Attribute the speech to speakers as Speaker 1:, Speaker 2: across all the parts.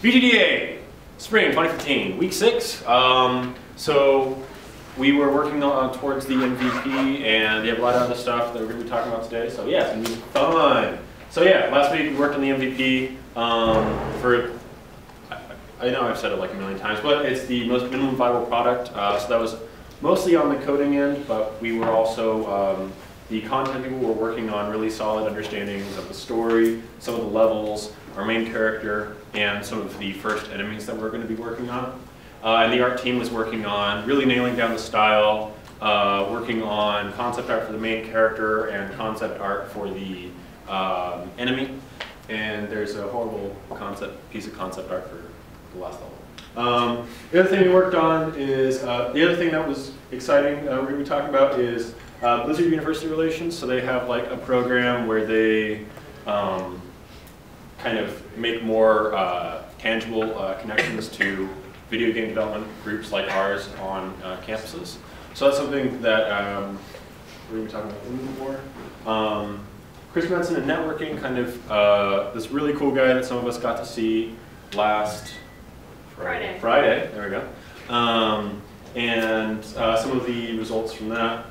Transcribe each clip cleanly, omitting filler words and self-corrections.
Speaker 1: VGDA, spring 2015, week 6. So we were working on towards the MVP, and they have a lot of other stuff that we're going to be talking about today. So yeah, it's going to be fun. So yeah, last week we worked on the MVP for, I know I've said it like a million times, but it's the most minimum viable product. So that was mostly on the coding end, but we were also, the content people were working on really solid understandings of the story, some of the levels, our main character, and some of the first enemies that we're going to be working on. And the art team was working on really nailing down the style, working on concept art for the main character and concept art for the enemy. And there's a horrible piece of concept art for the last level. The other thing we worked on is, the other thing that was exciting we're going to be talking about is Blizzard University Relations. So they have like a program where they kind of make more tangible connections to video game development groups like ours on campuses. So that's something that we're going to be talking about a little bit more. Chris Manson and networking, kind of this really cool guy that some of us got to see last Friday. There we go. And some of the results from that.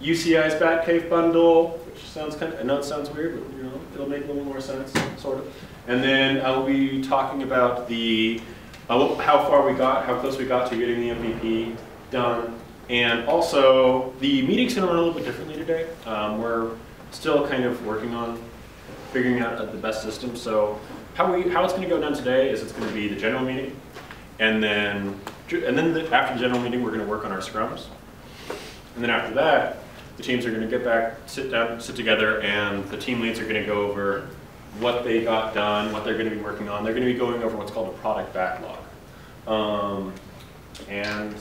Speaker 1: UCI's Batcave bundle, which sounds kind of, I know it sounds weird, but you know, it'll make a little more sense, sort of. And then I'll be talking about the how far we got, how close we got to getting the MVP done. And also, the meeting's going to run a little bit differently today. We're still kind of working on figuring out the best system. So how it's going to go down today is it's going to be the general meeting, and then after the general meeting, we're going to work on our scrums. And then after that, the teams are going to get back, sit down, sit together, and the team leads are going to go over what they got done, what they're going to be working on. They're going to be going over what's called a product backlog. And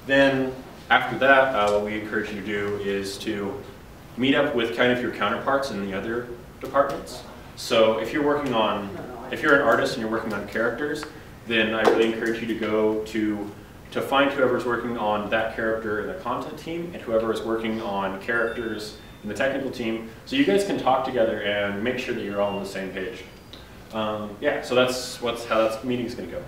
Speaker 1: then after that, what we encourage you to do is to meet up with kind of your counterparts in the other departments. So if you're working on, if you're an artist and you're working on characters, then I really encourage you to go to find whoever's working on that character in the content team and whoever is working on characters in the technical team, so you guys can talk together and make sure that you're all on the same page. Yeah, so that's how that meeting's going to go.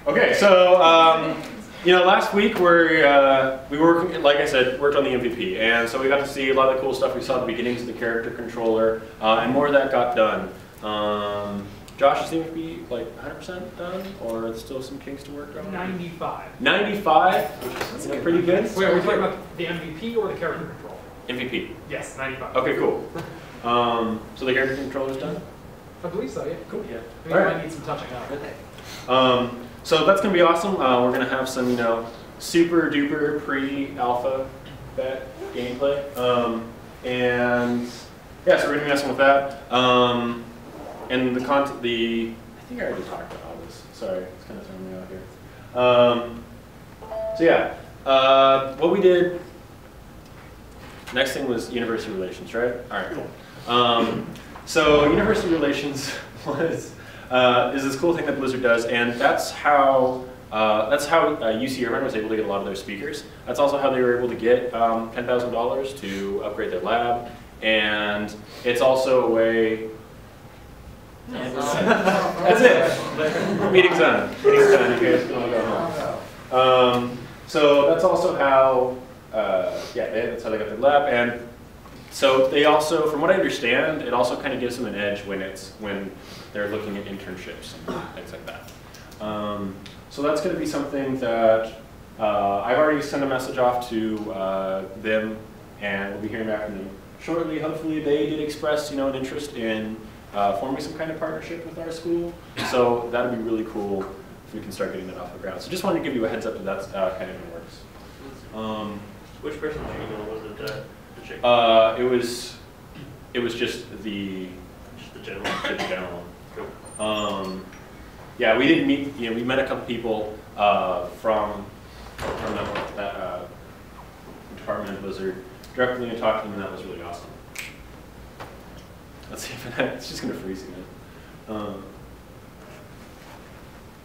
Speaker 1: Okay, so you know, last week we were working, like I said, worked on the MVP, and so we got to see a lot of the cool stuff. We saw the beginnings of the character controller, and more of that got done. Josh, seems to be like 100% done, or there's still some kinks to work on?
Speaker 2: 95.
Speaker 1: 95, which is pretty good.
Speaker 2: Wait, are we talking about the MVP or the character controller?
Speaker 1: MVP.
Speaker 2: Yes, 95.
Speaker 1: Okay, cool. So the character controller's done?
Speaker 2: I believe so, yeah.
Speaker 1: Cool. Yeah.
Speaker 2: I think I might need some touching up.
Speaker 1: Okay. So that's going to be awesome. We're going to have some, you know, super duper pre-alpha gameplay. And yeah, so we're going to be messing with that. And the content, I think I already talked about all this. Sorry, it's kind of throwing me out here. So yeah, what we did, next thing was university relations, right? All right, cool. So university relations is this cool thing that Blizzard does, and that's how UC Irvine was able to get a lot of their speakers. That's also how they were able to get $10,000 to upgrade their lab, and it's also a way. That's it. Meeting's done. Meeting's done. You guys can all go home. So that's also how, yeah, that's how they got their lab. And so they also, from what I understand, it also kind of gives them an edge when they're looking at internships and things like that. So that's going to be something that I've already sent a message off to them, and we'll be hearing back from them shortly. Hopefully, they did express, you know, an interest in forming some kind of partnership with our school. So that would be really cool if we can start getting that off the ground. So just wanted to give you a heads up that that's kind of in the works.
Speaker 3: Which person did you know? Was it the chick?
Speaker 1: It was just the
Speaker 3: general.
Speaker 1: The general.
Speaker 3: Cool.
Speaker 1: Yeah, we didn't meet. You know, we met a couple people from that department of Blizzard directly and talked to them, and that was really awesome. Let's see if it's just going to freeze again.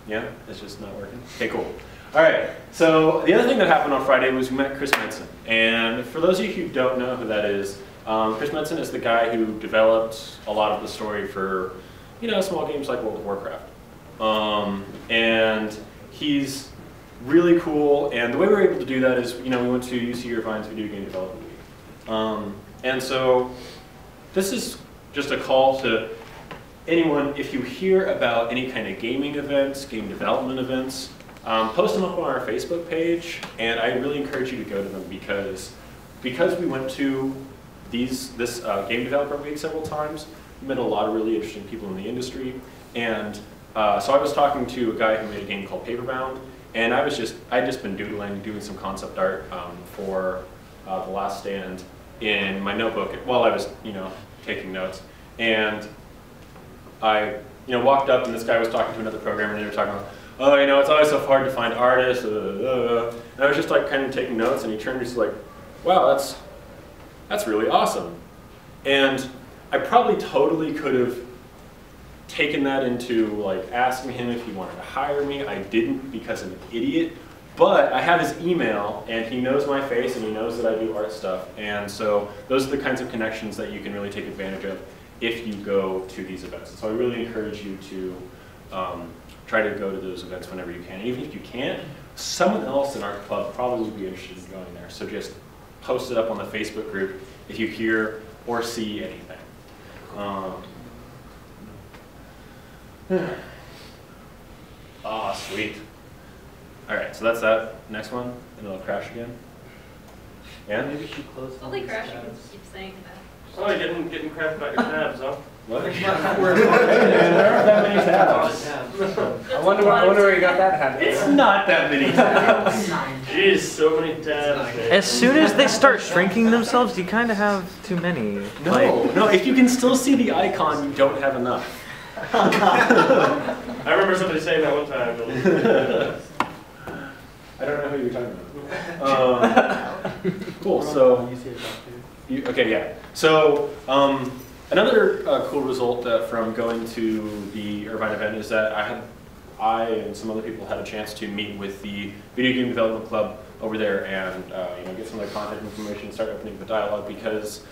Speaker 1: Yeah, it's just not working. Okay, cool. All right, so the other thing that happened on Friday was we met Chris Manson. And for those of you who don't know who that is, Chris Manson is the guy who developed a lot of the story for small games like World of Warcraft. And he's really cool, and the way we were able to do that is, we went to UC Irvine's Video Game Development Week. And so this is just a call to anyone, if you hear about any kind of gaming events, game development events, post them up on our Facebook page, and I really encourage you to go to them because we went to this Game Developer Week several times. We met a lot of really interesting people in the industry, and so I was talking to a guy who made a game called Paperbound, and I'd just been doing some concept art for The Last Stand in my notebook while I was, taking notes. And I, walked up, and this guy was talking to another programmer, and they were talking about, oh, it's always so hard to find artists, and I was just like kind of taking notes, and he turned to me and was like, wow, that's really awesome. And I probably totally could have taken that into like asking him if he wanted to hire me. I didn't because I'm an idiot, but I have his email, and he knows my face, and he knows that I do art stuff, and so those are the kinds of connections that you can really take advantage of if you go to these events. So I really encourage you to try to go to those events whenever you can. And even if you can't, someone else in our club probably would be interested in going there. So just post it up on the Facebook group if you hear or see anything. Sweet. All right, so that's that. Next one, and it'll crash again. And
Speaker 4: Maybe she closed
Speaker 5: Well, they crash, you can keep saying that.
Speaker 3: Oh, you're getting crap about your tabs, huh?
Speaker 1: what?
Speaker 4: There
Speaker 1: There aren't that many tabs.
Speaker 4: I wonder where you got that habit.
Speaker 1: It's not that many tabs.
Speaker 3: Jeez, so many tabs.
Speaker 6: As soon as they start shrinking themselves, you kind of have too many.
Speaker 1: No, if you can still see the icon, you don't have enough.
Speaker 3: I remember somebody saying that one time.
Speaker 1: I don't know who you're talking about. Cool, so, okay, yeah. So, another cool result from going to the Irvine event is that I and some other people had a chance to meet with the Video Game Development Club over there and get some of their contact information, start opening the dialogue because,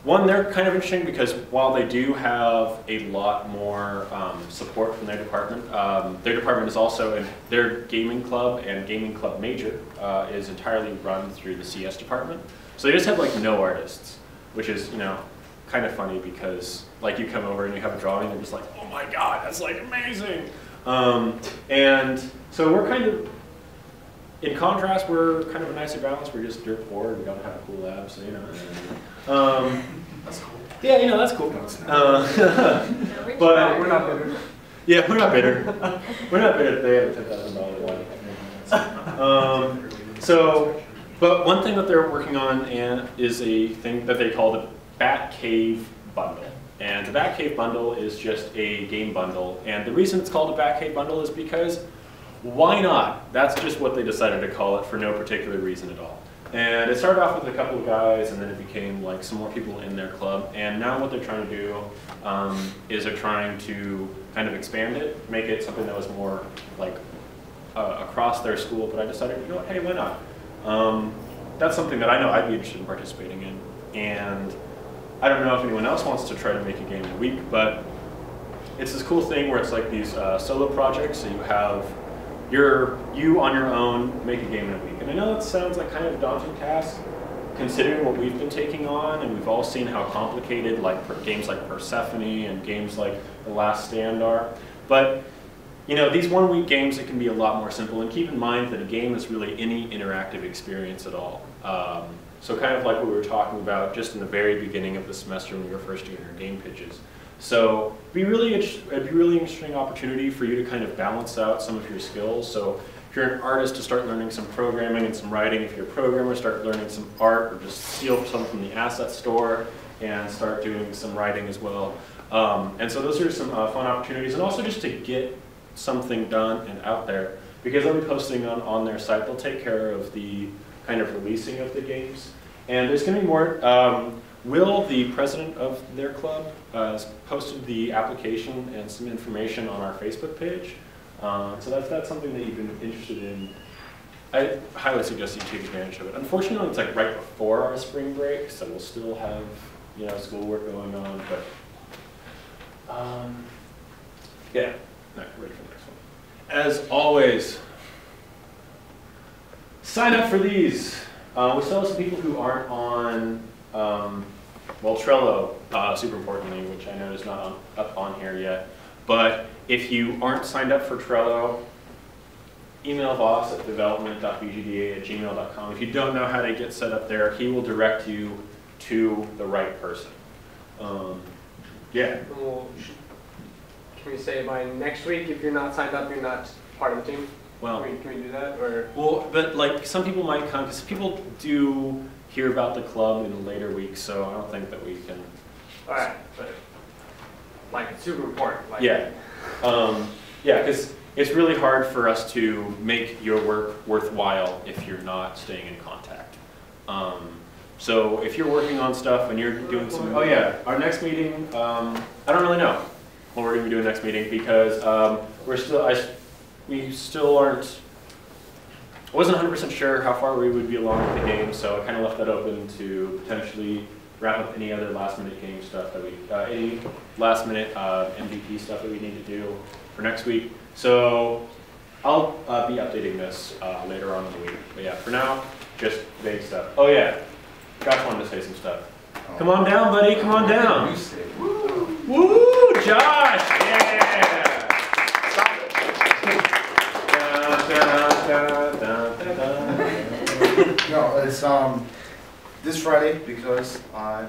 Speaker 1: one, they're kind of interesting because while they do have a lot more support from their department is also, their gaming club and gaming club major is entirely run through the CS department. So they just have like no artists, which is, kind of funny because like you come over and you have a drawing and they're just like, oh my God, that's like amazing. And so we're kind of, in contrast, we're kind of a nicer balance. We're just dirt poor and we don't have a cool lab, so
Speaker 2: That's cool.
Speaker 1: yeah, that's cool. But
Speaker 2: We're not bitter.
Speaker 1: yeah, we're not bitter. We're not bitter. They have a $10,000 one. But one thing that they're working on is a thing that they call the Bat Cave Bundle. And the Bat Cave Bundle is just a game bundle. And the reason it's called a Bat Cave Bundle is because why not? That's just what they decided to call it for no particular reason at all. And it started off with a couple of guys, and then it became like some more people in their club. And now what they're trying to do is they're trying to kind of expand it, make it something that was more like across their school. But I decided, hey, why not? That's something that I know I'd be interested in participating in. And I don't know if anyone else wants to try to make a game in a week, but it's this cool thing where it's like these solo projects. So you have you on your own make a game in a week. And I know that sounds like kind of a daunting task considering what we've been taking on, and we've all seen how complicated games like Persephone and games like The Last Stand are. But these one-week games, it can be a lot more simple, and keep in mind that a game is really any interactive experience at all. So kind of like what we were talking about just in the very beginning of the semester when we were first doing our game pitches. So it'd be a really interesting opportunity for you to kind of balance out some of your skills. So if you're an artist, to start learning some programming and some writing. If you're a programmer, start learning some art, or just steal some from the asset store and start doing some writing as well. And so those are some fun opportunities, and also just to get something done and out there, because they'll be posting on their site. They'll take care of the kind of releasing of the games. And there's going to be more. Will, the president of their club, has posted the application and some information on our Facebook page. So that's something that you've been interested in. I highly suggest you take advantage of it. Unfortunately, it's like right before our spring break, so we'll still have schoolwork going on. But Yeah, no, ready for the next one. As always, sign up for these. We still have some people who aren't on, well, Trello, super importantly, which I know is not up on here yet. But if you aren't signed up for Trello, email Voss at development.vgda@gmail.com. If you don't know how to get set up there, he will direct you to the right person. Yeah.
Speaker 4: Well, can we say by next week, if you're not signed up, you're not part of the team?
Speaker 1: Well,
Speaker 4: Can we do that, or?
Speaker 1: well, but like some people might come, because people do hear about the club in later weeks, so I don't think that we can.
Speaker 4: All right, but like it's super important. Like,
Speaker 1: Yeah, yeah, because it's really hard for us to make your work worthwhile if you're not staying in contact. So if you're working on stuff and you're doing some, oh yeah, our next meeting, I don't really know what we're going to be doing next meeting because we still aren't, I wasn't 100% sure how far we would be along with the game, so I kind of left that open to potentially wrap up any other last minute game stuff that we, any last minute MVP stuff that we need to do for next week. So I'll be updating this later on in the week. But yeah, for now, just vague stuff. Oh yeah, Josh wanted to say some stuff. Come on down, buddy, come on down. Woo, Josh, yeah.
Speaker 7: No, it's this Friday because I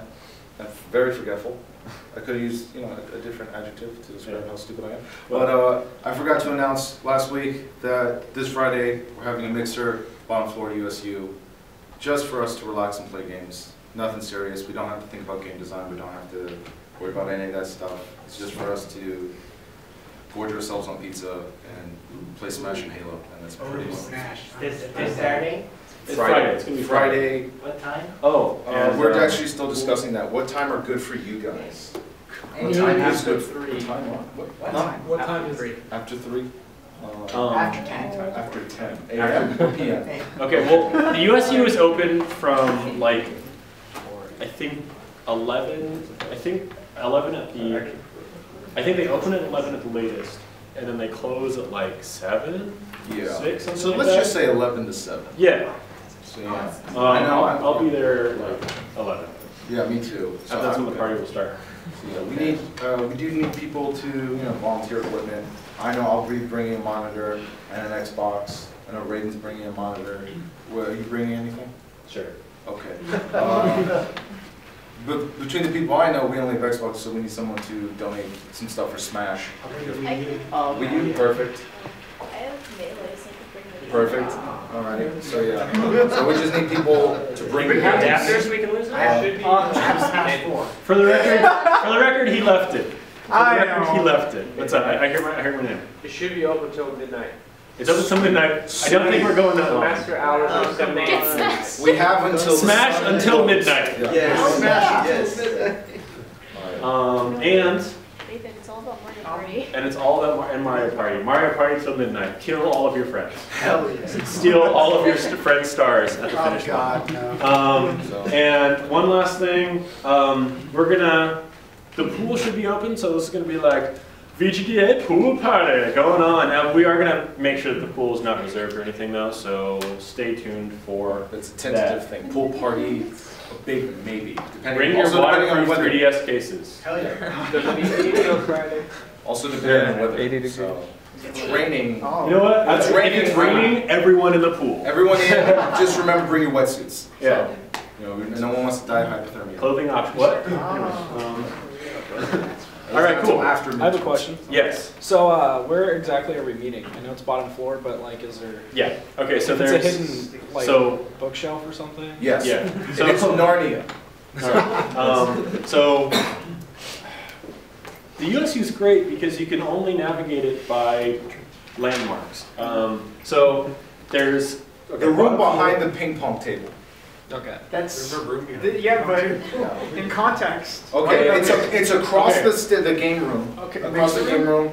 Speaker 7: am very forgetful. I could have used a different adjective to describe how stupid I am. But I forgot to announce last week that this Friday we're having a mixer bottom floor at USU just for us to relax and play games. Nothing serious. We don't have to think about game design. We don't have to worry about any of that stuff. It's just for us to gorge ourselves on pizza and play Smash and Halo, and that's pretty much.
Speaker 8: This Saturday?
Speaker 1: It's Friday. It's gonna be
Speaker 7: Friday.
Speaker 8: What time?
Speaker 1: Oh, and,
Speaker 7: we're actually still discussing that. What time are good for you guys? What time is good for you?
Speaker 8: What time?
Speaker 2: What time is
Speaker 8: it?
Speaker 7: After 3?
Speaker 8: After 10.
Speaker 7: After 10 a.m. or p.m.
Speaker 1: Okay, well, the USU is open from like, I think 11. I think 11 at the. I think they open at 11 at the latest, and then they close at like 7,
Speaker 7: Yeah.
Speaker 1: 6, something
Speaker 7: So
Speaker 1: like
Speaker 7: let's
Speaker 1: that.
Speaker 7: just say 11 to 7.
Speaker 1: Yeah.
Speaker 7: So yeah.
Speaker 1: I'll be there like 11.
Speaker 7: Yeah, me too. So
Speaker 1: That's when the
Speaker 7: I'm-
Speaker 1: party will start.
Speaker 7: Yeah, we do need people to volunteer equipment. I know I'll be bringing a monitor and an Xbox. I know Raiden's bringing a monitor. Are you bringing anything?
Speaker 1: Sure.
Speaker 7: Okay. But between the people I know, we only have Xbox, so we need someone to donate some stuff for Smash. We do perfect.
Speaker 5: I have Melee, so I could bring the
Speaker 7: Perfect. All right. So yeah. So we just need people to bring
Speaker 3: Adapters we can lose?
Speaker 1: For the record, he left it. He left it. What's up? I hear my name.
Speaker 4: It should be open until midnight.
Speaker 1: It's open till midnight. I don't think we're going that long.
Speaker 4: Semester hours are 7
Speaker 5: Get
Speaker 4: a.m.
Speaker 5: snacks.
Speaker 7: We have until
Speaker 1: Smash until midnight.
Speaker 7: Yeah.
Speaker 8: Yes.
Speaker 1: And
Speaker 5: Nathan, it's all about Mario Party.
Speaker 1: it's all about Mario Party. Mario Party till midnight. Kill all of your friends.
Speaker 8: Hell yeah.
Speaker 1: Steal all of your friends' stars at the finish line. And one last thing, the pool should be open, so this is going to be like VGDA pool party going on. Now we are going to make sure that the pool is not reserved or anything though, so stay tuned for
Speaker 7: It's a tentative thing. Pool party, a big maybe.
Speaker 1: Bring your
Speaker 7: Also depending on
Speaker 1: waterproof
Speaker 7: weather.
Speaker 1: 3DS cases.
Speaker 8: Hell yeah.
Speaker 4: There's a meeting on Friday.
Speaker 7: Also depending on weather.
Speaker 6: 80 degrees.
Speaker 7: So, if it's raining.
Speaker 1: You know what?
Speaker 7: It's
Speaker 1: If it's raining, everyone in the pool.
Speaker 7: Everyone in, just remember bring your wetsuits.
Speaker 1: Yeah.
Speaker 7: No one wants to die of hypothermia.
Speaker 1: Clothing option. What? All right, cool.
Speaker 7: After
Speaker 6: I have a question.
Speaker 1: Yes.
Speaker 6: So, where exactly are we meeting? I know it's bottom floor, but like, is there?
Speaker 1: Yeah. Okay. So
Speaker 6: It's a
Speaker 1: there's
Speaker 6: hidden like
Speaker 1: so
Speaker 6: bookshelf or something.
Speaker 7: Yes.
Speaker 1: yeah.
Speaker 7: So it's Narnia.
Speaker 1: So the USU is great because you can only navigate it by landmarks. So there's
Speaker 7: The room behind the ping pong table.
Speaker 6: Okay.
Speaker 8: That's,
Speaker 2: Yeah, but
Speaker 7: Yeah.
Speaker 2: in context.
Speaker 7: Okay, it's across
Speaker 1: Okay.
Speaker 7: the game room.
Speaker 2: Okay.
Speaker 7: Across the game room,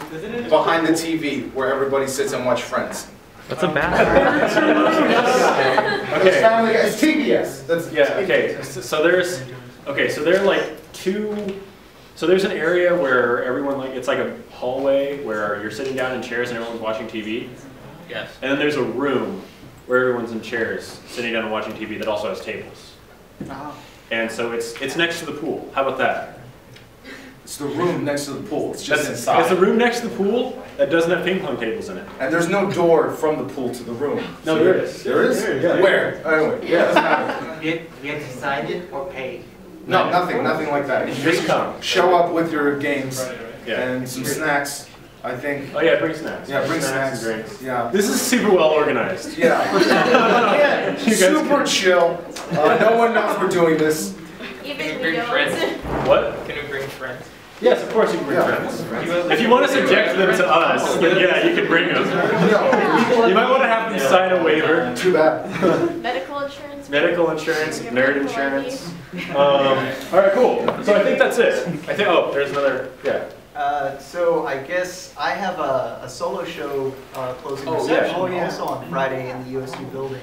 Speaker 7: behind the TV, where everybody sits and watch Friends.
Speaker 6: That's a bad.
Speaker 7: It's
Speaker 1: okay.
Speaker 7: family, it's TBS. That's
Speaker 1: Yeah. Okay. So there's okay. So there are like two So there's an area where everyone, like, it's like a hallway where you're sitting down in chairs and everyone's watching TV.
Speaker 6: Yes.
Speaker 1: And then there's a room where everyone's in chairs, sitting down and watching TV that also has tables. And so it's next to the pool. How about that?
Speaker 7: It's the room next to the pool. It's just
Speaker 1: It's
Speaker 7: inside.
Speaker 1: the room next to the pool that doesn't have ping pong tables in it.
Speaker 7: And there's no door from the pool to the room.
Speaker 1: No, there is.
Speaker 7: There is?
Speaker 1: Yeah.
Speaker 7: Where? Anyway, yeah, it doesn't matter.
Speaker 8: You have to sign it or pay?
Speaker 7: No, nothing like that. You
Speaker 1: Just come.
Speaker 7: show up with your games
Speaker 1: Yeah.
Speaker 7: and some snacks, I think.
Speaker 1: Oh yeah, bring snacks.
Speaker 7: Yeah, bring snacks.
Speaker 1: and drinks.
Speaker 7: Yeah.
Speaker 1: This is super well organized.
Speaker 7: Yeah. Again,
Speaker 1: You guys
Speaker 7: super chill. No one knows we're doing this.
Speaker 5: Even
Speaker 6: Bring
Speaker 5: we
Speaker 6: friends.
Speaker 5: don't.
Speaker 1: What?
Speaker 6: Can we bring friends?
Speaker 1: Yes, of course you can bring
Speaker 7: Yeah.
Speaker 1: friends. If you want to subject them to us, then yeah, you can bring them.
Speaker 7: No,
Speaker 1: You might want to have them sign a waiver.
Speaker 7: too bad.
Speaker 5: Medical insurance.
Speaker 1: Medical insurance, nerd insurance. All right, cool. So I think that's it. I think. Oh, there's another. Yeah.
Speaker 8: So I guess I have a solo show closing
Speaker 1: Oh, yeah.
Speaker 8: reception also on Friday in the USU building.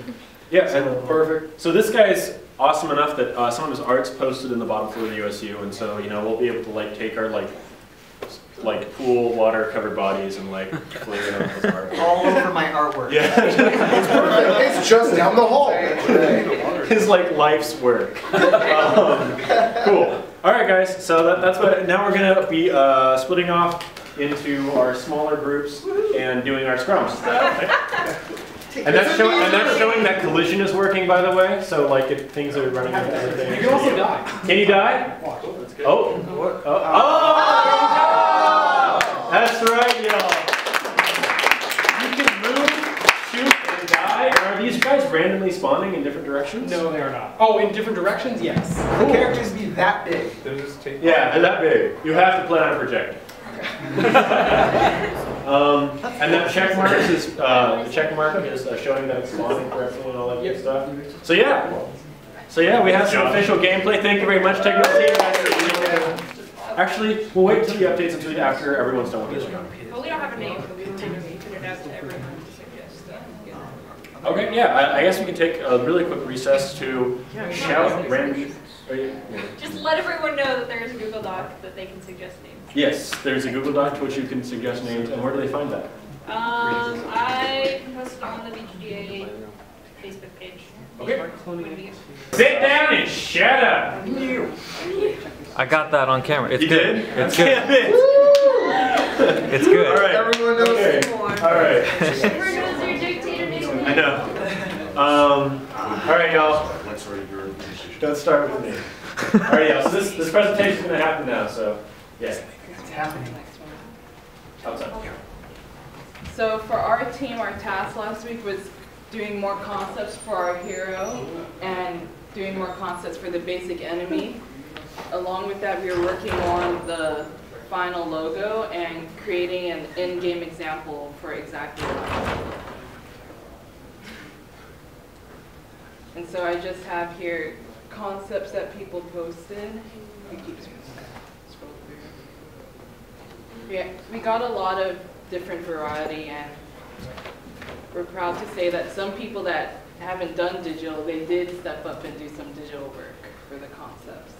Speaker 1: Yeah.
Speaker 8: So-
Speaker 1: And perfect. So this guy's awesome enough that some of his art's posted in the bottom floor of the USU, and so we'll be able to like take our like pool water covered bodies and like flavor them with his art.
Speaker 8: All over my artwork.
Speaker 1: Yeah.
Speaker 7: It's perfect. It's just down the hall.
Speaker 1: His like life's work. Cool. All right, guys. So that's what. Now we're gonna be splitting off into our smaller groups and doing our scrums. And that's showing that collision is working, by the way. So like if things are running and everything.
Speaker 2: You can also die.
Speaker 1: Can you die?
Speaker 3: That's good.
Speaker 1: Oh. Oh. That's right, y'all. You can move, shoot, and die. Are these guys randomly spawning in different directions?
Speaker 2: No, they are not. Oh, in different directions? Yes.
Speaker 8: The characters be that big.
Speaker 1: Yeah, they're that big. You have to plan on projecting. And that check mark is the check mark is showing that it's spawning correctly and all that good stuff. So yeah, we have some official gameplay. Thank you very much, technical team. Actually, we'll wait until the updates until after everyone's done with this one.
Speaker 9: Well, we don't have a name, but we will put it out to everyone to suggest.
Speaker 1: Okay, yeah, I guess we can take a really quick recess to shout random.
Speaker 9: Just let everyone know that there is a Google Doc that they can suggest names.
Speaker 1: Yes, there's a Google Doc to which you can suggest names, and where do they find that?
Speaker 9: I posted on the VGDA Facebook page.
Speaker 1: Okay.
Speaker 9: When we-
Speaker 1: Sit down and shut up.
Speaker 6: I got that on camera. It's
Speaker 1: You
Speaker 6: good.
Speaker 1: did?
Speaker 6: It's good.
Speaker 1: Damn it.
Speaker 6: It's good.
Speaker 1: All right.
Speaker 7: Everyone knows.
Speaker 1: Okay. All right.
Speaker 5: Everyone knows your dictator name.
Speaker 1: I know. All right, y'all. Let's start with me. All right, y'all. So this presentation is going to happen now. So yeah.
Speaker 8: It's happening.
Speaker 1: Outside.
Speaker 10: So for our team, our task last week was doing more concepts for our hero and doing more concepts for the basic enemy. Along with that, we were working on the final logo and creating an in-game example for exactly that. And so I just have here concepts that people posted. We keep scrolling through. Yeah, we got a lot of different variety, and we're proud to say that some people that haven't done digital, they did step up and do some digital work for the concepts.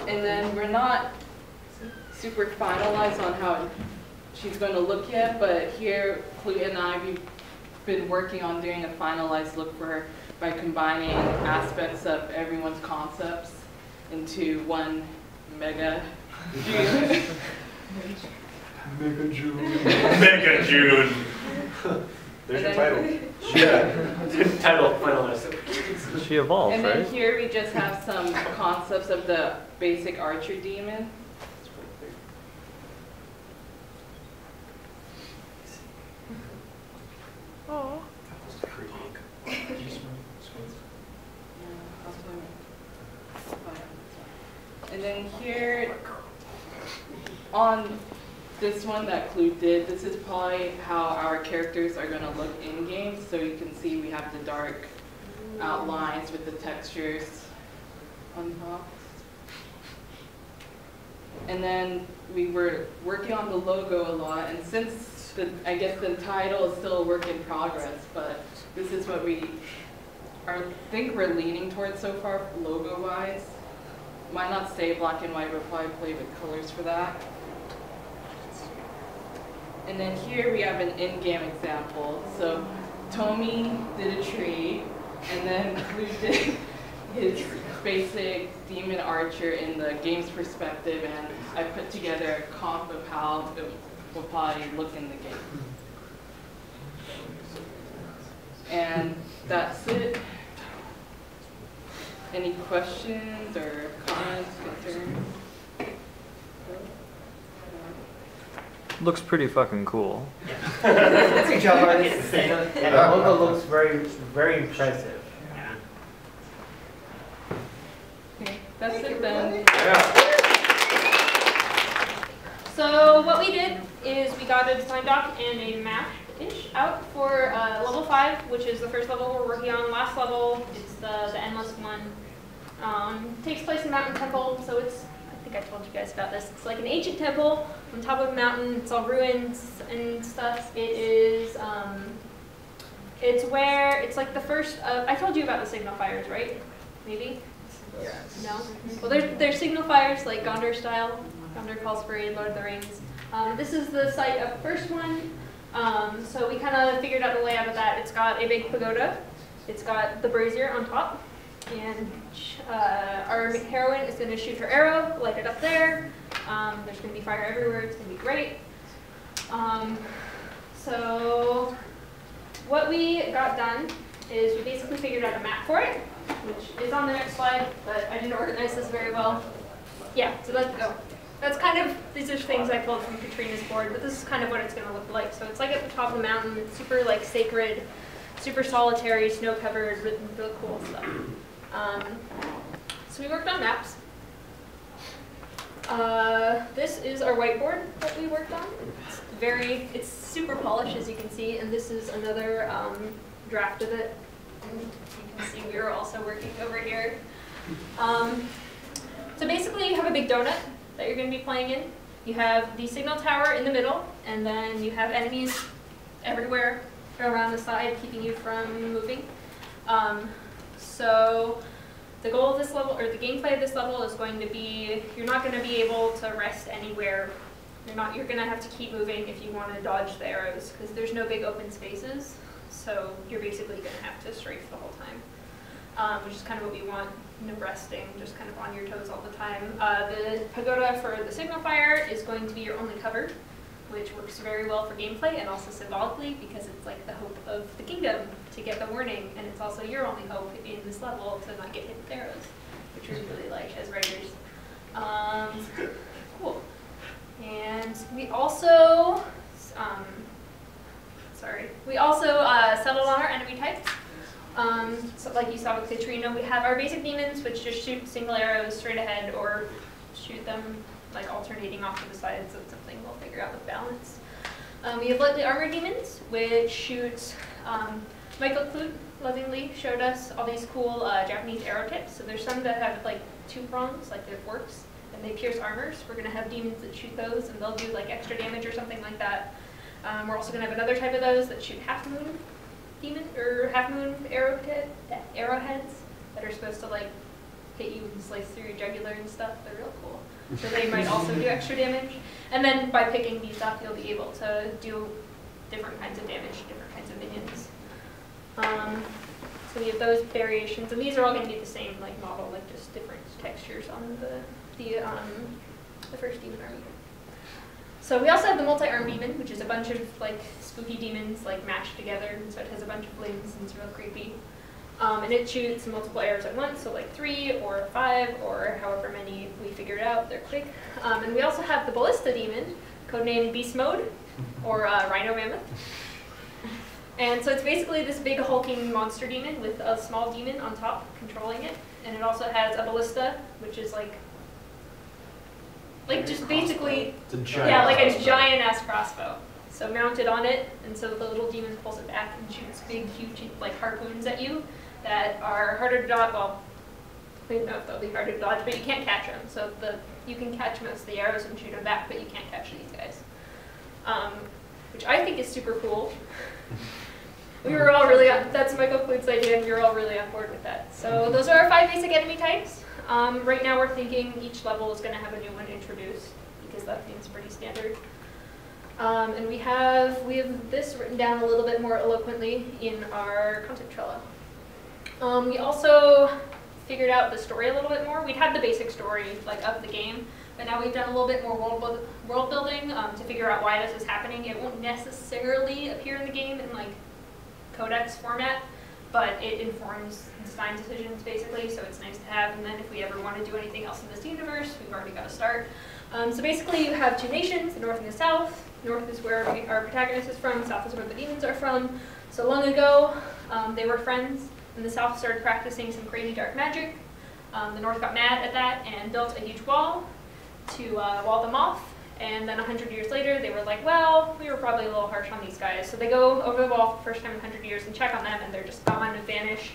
Speaker 10: And then we're not super finalized on how she's going to look yet, but here, Clute and I, we've been working on doing a finalized look for her by combining aspects of everyone's concepts into one mega June.
Speaker 7: Mega June.
Speaker 1: Mega June.
Speaker 3: There's your title.
Speaker 1: Yeah. Title finalized.
Speaker 6: She evolved,
Speaker 10: And then
Speaker 6: right?
Speaker 10: here we just have some concepts of the basic archer demon.
Speaker 5: Oh.
Speaker 10: And then here, on this one that Clute did, this is probably how our characters are going to look in-game. So you can see we have the dark outlines with the textures on top. And then we were working on the logo a lot, and since I guess the title is still a work in progress, but this is what think we're leaning towards so far, logo-wise. Might not stay black and white, we'll probably play with colors for that. And then here we have an in-game example. So Tommy did a tree, and then we did his basic demon archer in the game's perspective, and I put together a comp of how it will probably look in the game. And that's it. Any questions or comments, concerns?
Speaker 6: Looks pretty fucking cool.
Speaker 11: Good job, artist. And the logo looks very, very impressive.
Speaker 10: Okay, that's it then.
Speaker 9: So what we did is we got a design doc and a map-ish out for level 5, which is the first level we're working on. Last level, it's the endless one. Takes place in Mountain Temple, so it's, I think I told you guys about this. It's like an ancient temple on top of a mountain. It's all ruins and stuff. It is, it's where, it's like the first, I told you about the signal fires, right? Maybe?
Speaker 10: Yes.
Speaker 9: No? Well, there's signal fires, like Gondor style. Gondor calls for aid, Lord of the Rings. This is the site of the first one. So we kind of figured out the layout of that. It's got a big pagoda. It's got the brazier on top. And our heroine is going to shoot her arrow, light it up there. There's going to be fire everywhere. It's going to be great. So what we got done is we basically figured out a map for it, which is on the next slide, but I didn't organize this very well. Yeah, so let's go. That's kind of, these are things I pulled from Katrina's board, but this is kind of what it's going to look like. So it's like at the top of the mountain. It's super like sacred, super solitary, snow-covered, really cool stuff. So we worked on maps. This is our whiteboard that we worked on. It's super polished, as you can see, and this is another draft of it. And you can see we were also working over here. So basically you have a big donut that you're going to be playing in. You have the signal tower in the middle, and then you have enemies everywhere around the side keeping you from moving. So the goal of this level, or the gameplay of this level, is going to be, you're not going to be able to rest anywhere. You're going to have to keep moving if you want to dodge the arrows, because there's no big open spaces. So you're basically going to have to strafe the whole time, which is kind of what we want. No resting, just kind of on your toes all the time. The pagoda for the signal fire is going to be your only cover, which works very well for gameplay and also symbolically, because it's like the hope of the kingdom to get the warning, and it's also your only hope in this level to not get hit with arrows, which we really like as writers. Cool. And we also, settled on our enemy types. So like you saw with Katrina, we have our basic demons, which just shoot single arrows straight ahead or shoot them like alternating off to the sides. That's something we'll figure out with balance. We have lightly armored demons, which shoot, Michael Clute lovingly showed us all these cool Japanese arrow tips. So there's some that have like 2 prongs, like they're forks, and they pierce armors. We're gonna have demons that shoot those, and they'll do like extra damage or something like that. We're also gonna have another type of those that shoot half moon demon or half moon arrowheads that are supposed to like hit you and slice through your jugular and stuff. They're real cool. So they might also do extra damage. And then by picking these up, you'll be able to do different kinds of damage, different kinds of minions. So we have those variations, and these are all going to be the same like model, like just different textures on the first demon army. So we also have the multi-arm demon, which is a bunch of like spooky demons like mashed together, and so it has a bunch of limbs and it's real creepy. And it shoots multiple arrows at once, so like 3 or 5 or however many we figured out. They're quick. And we also have the ballista demon, codenamed Beast Mode, or Rhino Mammoth. And so it's basically this big hulking monster demon with a small demon on top controlling it. And it also has a ballista, which is like just basically, yeah, like a giant-ass crossbow. So mounted on it, and so the little demon pulls it back and shoots big, huge, like harpoons at you that are harder to dodge. Well, I don't know if they'll be harder to dodge, but you can't catch them. So you can catch most of the arrows and shoot them back, but you can't catch these guys. Which I think think is super cool. We were all really, that's Michael Klute's idea, and we were all really on board with that. So those are our 5 basic enemy types. Right now we're thinking each level is going to have a new one introduced, because that seems pretty standard. And we have this written down a little bit more eloquently in our concept Trello. We also figured out the story a little bit more. We'd had the basic story like of the game, but now we've done a little bit more world building to figure out why this is happening. It won't necessarily appear in the game in like codex format, but it informs design decisions basically, so it's nice to have. And then if we ever want to do anything else in this universe, we've already got to start. So basically you have 2 nations, the North and the South. North is where our protagonist is from, South is where the demons are from. So long ago, they were friends, and the South started practicing some crazy dark magic. The North got mad at that and built a huge wall to wall them off. And then 100 years later, they were like, well, we were probably a little harsh on these guys. So they go over the wall for the first time in 100 years and check on them, and they're just gone and vanish.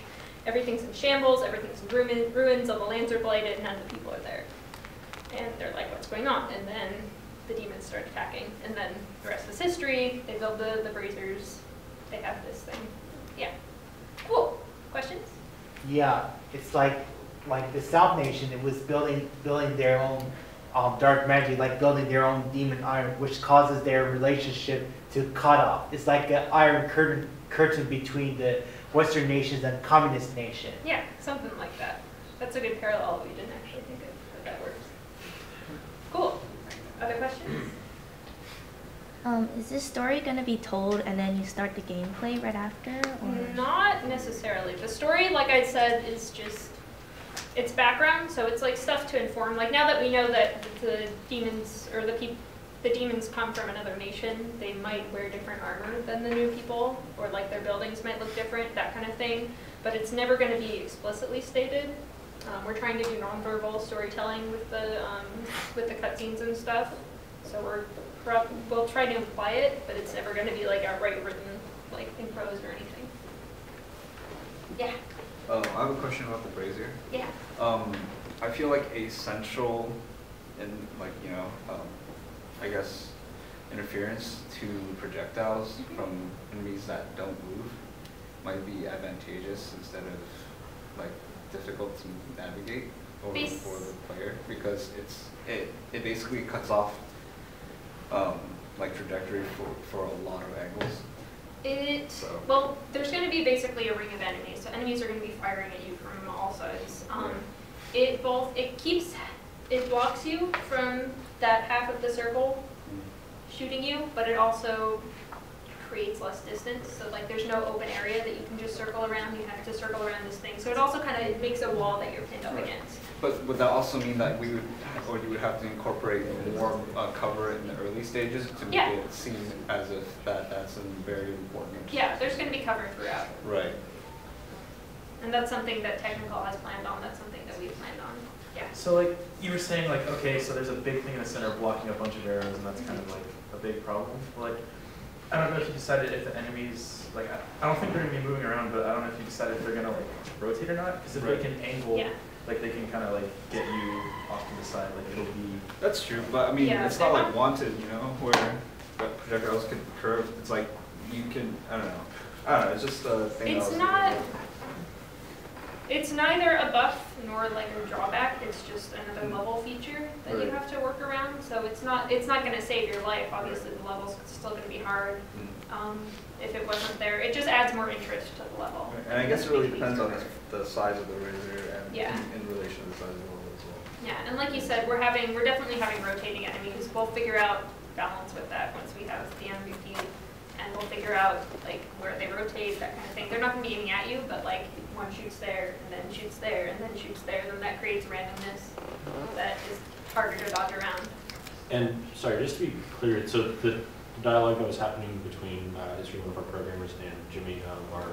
Speaker 9: Everything's in shambles, everything's in ruins, all the lands are blighted, none of the people are there. And they're like, what's going on? And then the demons start attacking. And then the rest is history. They build the braziers. They have this thing. Yeah. Cool. Questions?
Speaker 11: Yeah, it's like the South Nation. It was building their own dark magic, like building their own demon iron, which causes their relationship to cut off. It's like an iron curtain between the Western nations and communist nation.
Speaker 9: Yeah, something like that. That's a good parallel that we didn't actually think of, but that works. Cool. Other questions?
Speaker 5: Is this story going to be told and then you start the gameplay right after? Or?
Speaker 9: Not necessarily. The story, like I said, is just, it's background, so it's like stuff to inform. Like now that we know that the demons, or the demons come from another nation, they might wear different armor than the new people, or like their buildings might look different, that kind of thing. But it's never going to be explicitly stated. We're trying to do nonverbal storytelling with the cutscenes and stuff. So we'll try to imply it, but it's never going to be like outright written, like in prose or anything. Yeah.
Speaker 3: I have a question about the brazier.
Speaker 9: Yeah.
Speaker 3: I feel like a central, and like I guess interference to projectiles from enemies that don't move might be advantageous instead of like difficult to navigate for the player, because it basically cuts off like trajectory for a lot of angles.
Speaker 9: Well, there's going to be basically a ring of enemies, so enemies are going to be firing at you from all sides. It blocks you from that half of the circle shooting you, but it also creates less distance. So like there's no open area that you can just circle around. You have to circle around this thing. So it also kind of makes a wall that you're pinned up against.
Speaker 3: But would that also mean that you would have to incorporate more cover in the early stages to make it seem as if that's a very important?
Speaker 9: Yeah, there's going to be cover throughout.
Speaker 3: Right.
Speaker 9: And that's something that Technical has planned on. That's something that we've planned on. Yeah.
Speaker 6: So like you were saying, like okay, so there's a big thing in the center blocking a bunch of arrows, and that's kind of like a big problem. Like I don't know if you decided if the enemies, like I don't think they're gonna be moving around, but I don't know if you decided if they're gonna like rotate or not. Because if they can angle, like they can kind of like get you off to the side, like it'll be.
Speaker 3: That's true, but I mean it's not like Wanted, where the projectiles can curve. It's like you can, I don't know. It's just a thing.
Speaker 9: It's neither a buff nor like a drawback. It's just another level feature that you have to work around. So it's not going to save your life. Obviously, the level's still going to be hard. If it wasn't there, it just adds more interest to the level.
Speaker 3: And I guess it really depends on the size of the razor and in relation to the size of the level as well.
Speaker 9: Yeah, and like you said, we're definitely having rotating enemies. We'll figure out balance with that once we have the MVP. And we'll figure out like where they rotate, that kind of thing. They're not going to be aiming at you, but like one shoots there, and then shoots there, and then shoots there, then that creates randomness that is harder to dodge around.
Speaker 1: And sorry, just to be clear, so the dialogue that was happening between Israel, one of our programmers, and Jimmy, our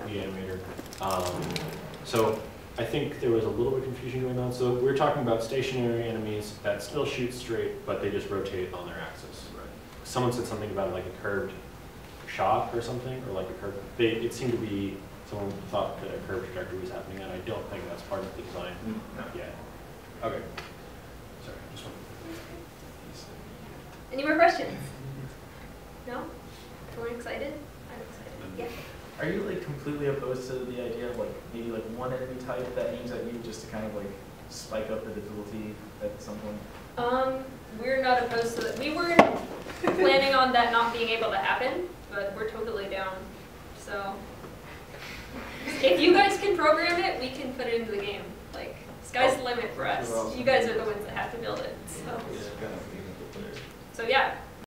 Speaker 1: lead animator. So I think there was a little bit of confusion going on. So we're talking about stationary enemies that still shoot straight, but they just rotate on their axis. Right. Someone said something about like a curved shot or something, or like a curve. It seemed to be someone thought that a curved trajectory was happening, and I don't think that's part of the design yet. Okay. Sorry, just one.
Speaker 9: Any more questions? No? Tori?
Speaker 6: completely opposed to the idea of like maybe like one enemy type that aims at you just to kind of like spike up the difficulty at some point?
Speaker 9: We're not opposed to that. We weren't planning on that not being able to happen, but we're totally down. So if you guys can program it, we can put it into the game. Like, sky's the limit for us. You guys are the ones that have to build it. So yeah,